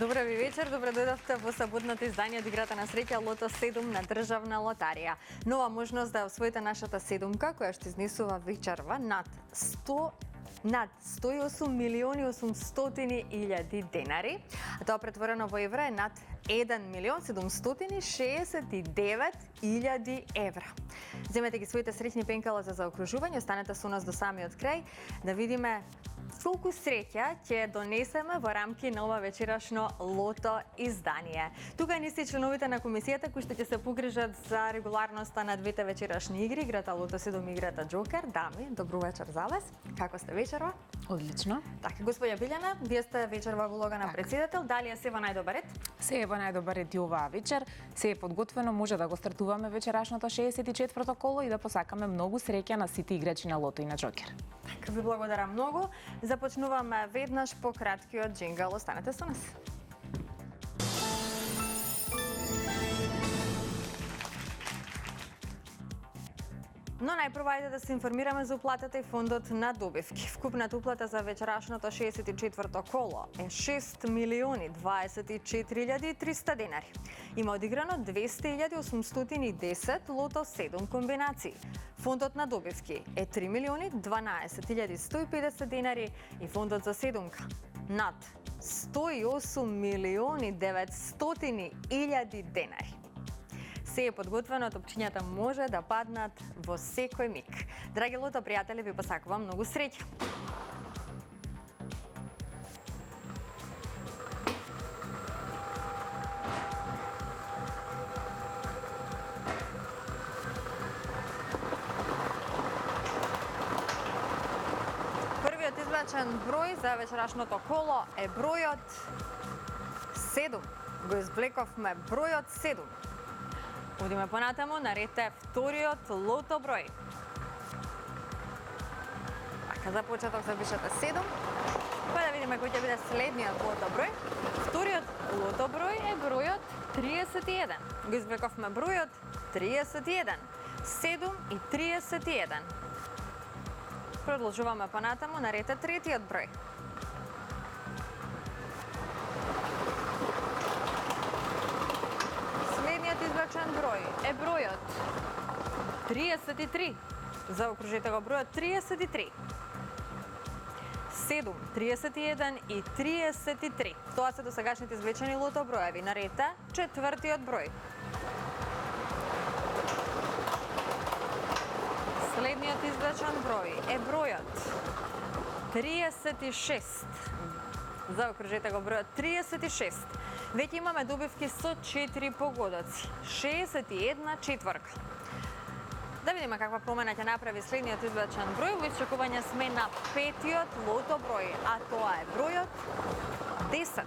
Добро ви вечер, добро дојдовте во саботното издание од играта на среќа Лото 7 на Државна лотарија. Нова можност да освоите нашата седумка која што изнесува вечерва над 108 милиони 800 илјади денари. А тоа претворено во евра е над 1 милион 769 илјади евра. Земете ги своите среќни пенкала за заокружување, останете со нас до самиот крај да видиме колку среќа ќе донесеме во рамки на ова вечерашно лото издание. Тука ни се членовите на комисијата кои што ќе се погрижат за регуларноста на двете вечерашни игри, играта Лото 7 и играта Джокер. Дами, добро вечер за вас. Како сте вечерва? Одлично. Така, господја Билјана, вие сте вечерва во улога на претседател. Дали е се во најдобар ред? Се е во најдобар ред и оваа вечер. Се е подготвено, може да го стартуваме вечерашното 64-то коло и да посакаме многу среќа на сите играчи на Лото и на Джокер. Така, ви благодарам многу. Започнуваме веднаш по краткиот джингл. Останете со нас. Но најпрво ајде да се информираме за уплатата и фондот на добивки. Вкупната уплата за вечерашното 64-то коло е 6 милиони 24.300 денари. Има одиграно 200.810 Лото 7 комбинации. Фондот на добивки е 3 милиони 12.150 денари и фондот за седумка над 108 милиони 900.000 денари. Се е подготвено, топчињата може да паднат во секој миг. Драги лото пријатели, ви посакувам многу среќа. Првиот извлечен број за вечерашното коло е бројот 7. Го извлековме бројот 7. Одиме понатаму, наред е вториот лото број. Така, за почеток запишете 7. Па да видиме кој ќе биде следниот лото број. Вториот лото број е бројот 31. Го извлековме бројот 31. 7 и 31. Продолжуваме понатаму, наред е третиот број. Извлечен број е бројот 33. Заокружете го бројот 33. 7, 31 и 33. Тоа се досегашните извлечени лото броеви. Наред е четвртиот број. Следниот извлечен број е бројот 36. Заокружете го бројот 36. Веќе имаме добивки со 4 погодоци. 61 четворка. Да видиме каква промена ќе направи следниот извлечен број. Во исчекување сме на петиот лото број, а тоа е бројот 10.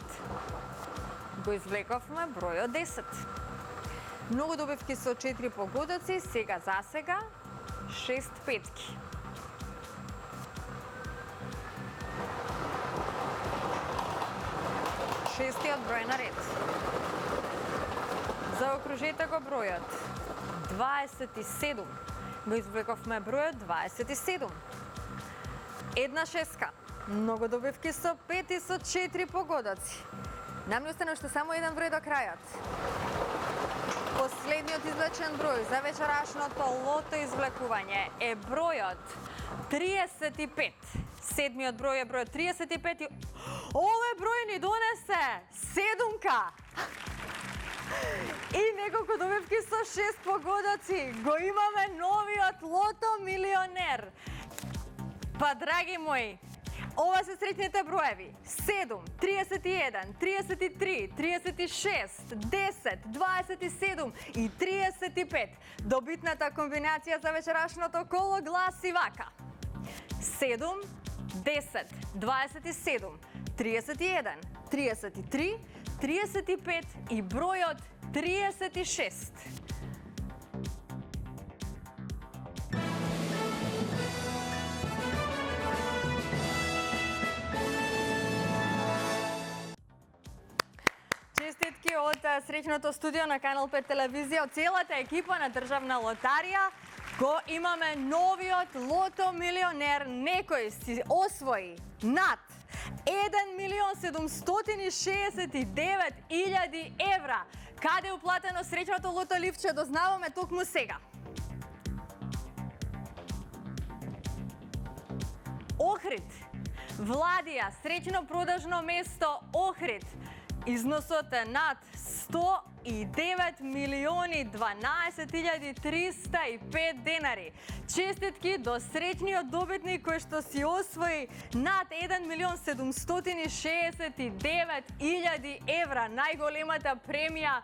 Го извлековме бројот 10. Многу добивки со 4 погодоци, сега за сега 6 петки. Шестиот број на ред. Заокружете го бројот 27. Го извлековме бројот 27. Една шеска. Многу добивки со 5 и со 4 погодоци. Нам ни остана уште само еден број до крајот. Последниот извлечен број за вечерашното лото извлекување е бројот 35. Седмиот број е бројот 35 и овој број ни донесе седумка. И неколку добивки со 6 погодоци. Го имаме новиот лото милионер. Па, драги мои, ова се среќните броеви. 7, 31, 33, 36, 10, 27 и 35. Добитната комбинација за вечерашното коло гласи вака. 7, 10, 27, 31, 33, 35 и бројот 36. Честитки од среќното студио на Канал 5 телевизија, од целата екипа на Државна лотарија. Го имаме новиот лото милионер, некој си освои над 1.769.000 евра. Каде е уплатено среќното лото ливче, дознаваме токму сега. Охрид, Владија, среќно продажно место Охрид. Износот е над 109.012.305 денари. Честитки до среќниот добитник кој што си освои над 1.769.000 евра. Најголемата премија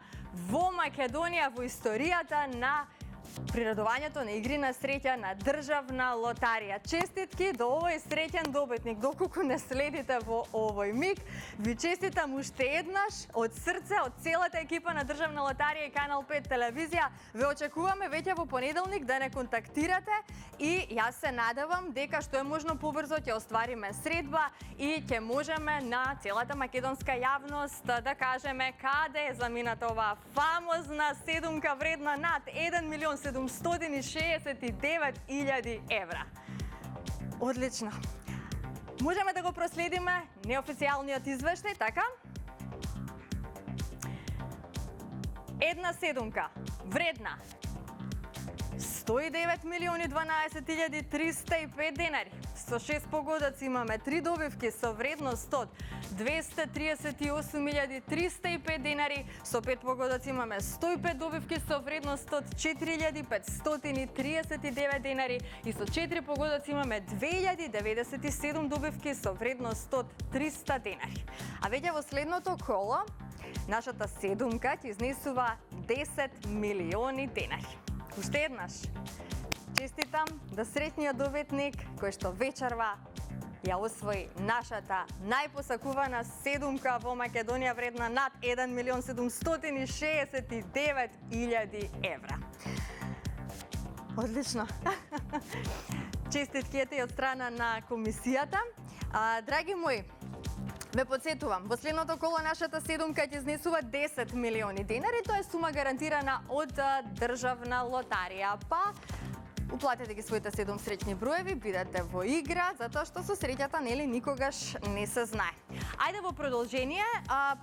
во Македонија во историјата на приредувањето на игри на среќа на државна лотарија. Честитки до овој среќен добитник. Доколку не следите во овој миг, ви честитам уште еднаш од срце, од целата екипа на државна лотарија и Канал 5 телевизија. Ве очекуваме веќе во понеделник да не контактирате и јас се надевам дека што е можно побрзо ќе оствариме средба и ќе можеме на целата македонска јавност да кажеме каде е замината оваа фамозна седумка вредна над 1.769.000 евра. Одлично. Можеме да го проследиме неофицијалниот извештај, така? Една седумка вредна 109.012.305 денари. Со 6 погодоци имаме 3 добивки со вредност од 238.305 денари. Со 5 погодоци имаме 105 добивки со вредност од 4.539 денари. И со 4 погодоци имаме 2.097 добивки со вредност од 300 денари. А веќе во следното коло, нашата седумка ќе изнесува 10 милиони денари. Уште еднаш, честитам да среќниот добитник кој што вечерва ја освои нашата најпосакувана седумка во Македонија вредна над 1.769.000 евра. Одлично. Честитки и од страна на комисијата. Драги мои, ве подсетувам, во следното коло нашата седумка ќе изнесува 10 милиони денари, тоа е сума гарантирана од државна лотарија. Па уплатете ги своите 7 среќни броеви, бидете во игра, затоа што со среќата нели никогаш не се знае. Ајде во продолжение,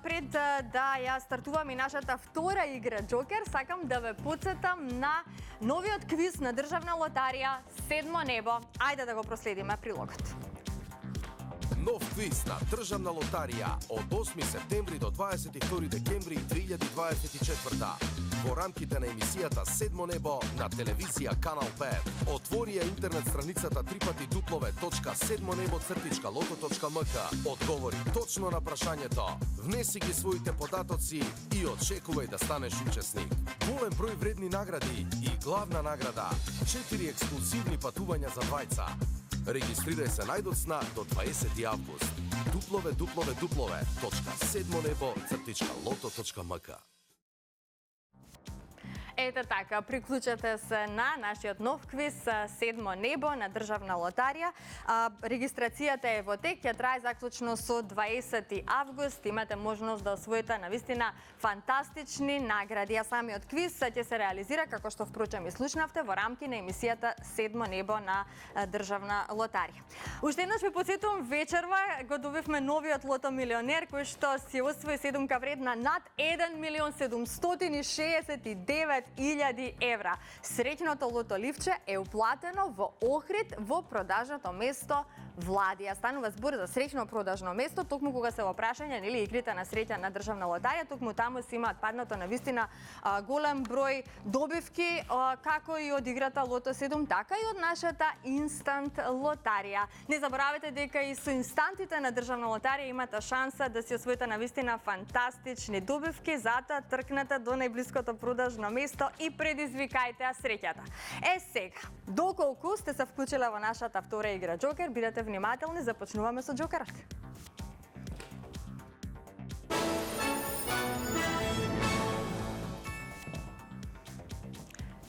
пред да ја стартувам и нашата втора игра Джокер, сакам да ве подсетам на новиот квиз на државна лотарија Седмо небо. Ајде да го проследиме прилогот. Нов квиз на државна лотарија од 8 септември до 22 декември 2024 во рамките на емисијата Седмо небо на телевизија Канал 5. Отвори ја интернет страницата www.sedmonebo.loto.mk. Одговори точно на прашањето, внеси ги своите податоци и очекувај да станеш учесник. Голем број вредни награди и главна награда 4 ексклузивни патувања за двајца. Регистрирај се најдоцна до 20 август. www.sedmonebo.loto.mk. Ете така, приклучете се на нашиот нов квиз Седмо небо на државна лотарија. Регистрацијата е во тек, ќе трае заклучно со 20 август. Имате можност да освоите навистина фантастични награди. А самиот квиз ќе се реализира, како што впрочем и слушнавте, во рамки на емисијата Седмо небо на државна лотарија. Уште еднаш ви подсетувам, вечерва го добивме новиот лото милионер кој што си освои седумка вредна над 1.769.000 евра. Среќното лото ливче е уплатено во Охрид во продажното место Владија. Станува збор за среќно продажно место, токму кога се во прашање нели игрите на среќа на државна лотарија, токму таму се имаат паднато навистина голем број добивки, како и од играта Лото 7, така и од нашата инстант лотарија. Не заборавајте дека и со инстантите на државна лотарија имате шанса да си освоите навистина фантастични добивки, затоа тркнете до најблиското продажно место и предизвикајте среќата. Сега, доколку сте се вклучиле во нашата втора игра Джокер, бидете внимателни, започнуваме со Джокерот.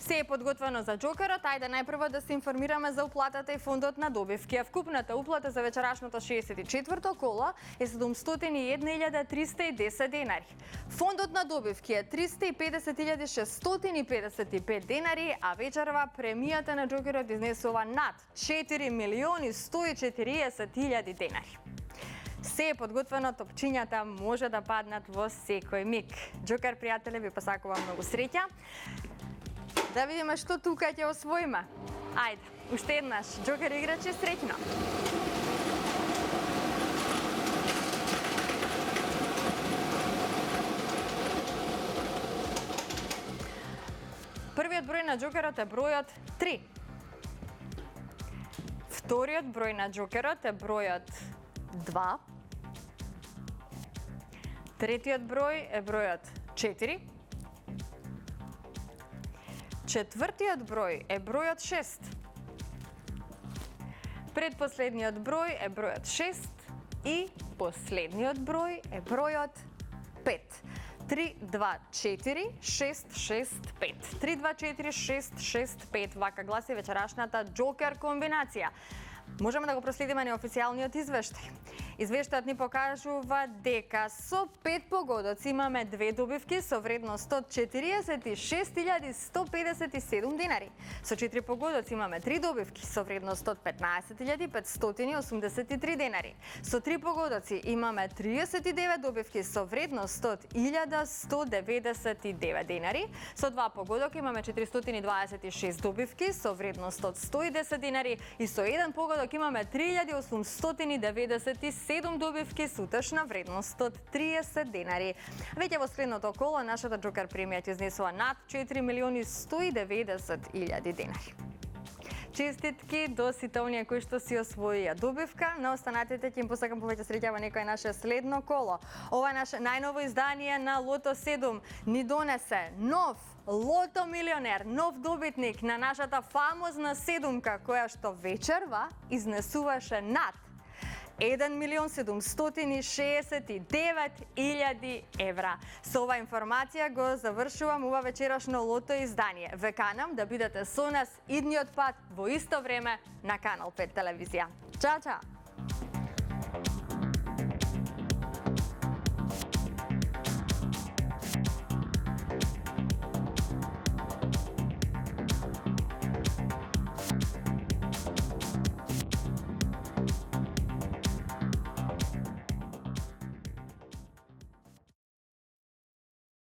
Се е подготвено за Джокерот, ајде најпрво да се информираме за уплатата и фондот на добивки. Вкупната уплата за вечерашното 64-то коло е 701.310 денари. Фондот на добивки е 350.655 денари, а вечерва премијата на Джокерот изнесува над 4.140.000 денари. Се е подготвено, топчињата може да паднат во секој миг. Джокер, пријатели, ви посакувам многу среќа. Да видиме што тука ќе освоиме. Ајде, уште еднаш, Джокер играчи, среќно! Првиот број на Джокерот е бројот 3. Вториот број на Джокерот е бројот 2. Третиот број е бројот 4. Четвртиот број е бројот 6. Предпоследниот број е бројот 6 и последниот број е бројот 5. 3, 2, 4, 6, 6, 5. 3, 2, 4, 6, 6, 5. Вака гласи вечерашната Джокер комбинација. Можеме да го проследиме неофицијалниот извештај. Извештајот ни покажува дека со 5 погодоци имаме 2 добивки со вредност од 46.157 денари. Со 4 погодоци имаме 3 добивки со вредност од 15.583 денари. Со 3 погодоци имаме 39 добивки со вредност од 1.199 денари. Со 2 погодоки имаме 426 добивки со вредност од 110 денари и со 1 погодок имаме 3.897 добивки со утешна вредност од 30 денари. Веќе во следното коло нашата Джокер премија ќе изнесува над 4.190.000 денари. Честитки до сите оние кои што си освоија добивка. На останатите ќе им посакам повеќе среќа во некој наше следно коло. Ова е наше најново издание на Лото 7 ни донесе нов Лото милионер, нов добитник на нашата фамозна седумка, која што вечерва изнесуваше над 1.769.000 евра. Со ова информација го завршувам ова вечерашно Лото издание. Ве канам да бидете со нас идниот пат во исто време на Канал 5 телевизија. Чао, чао!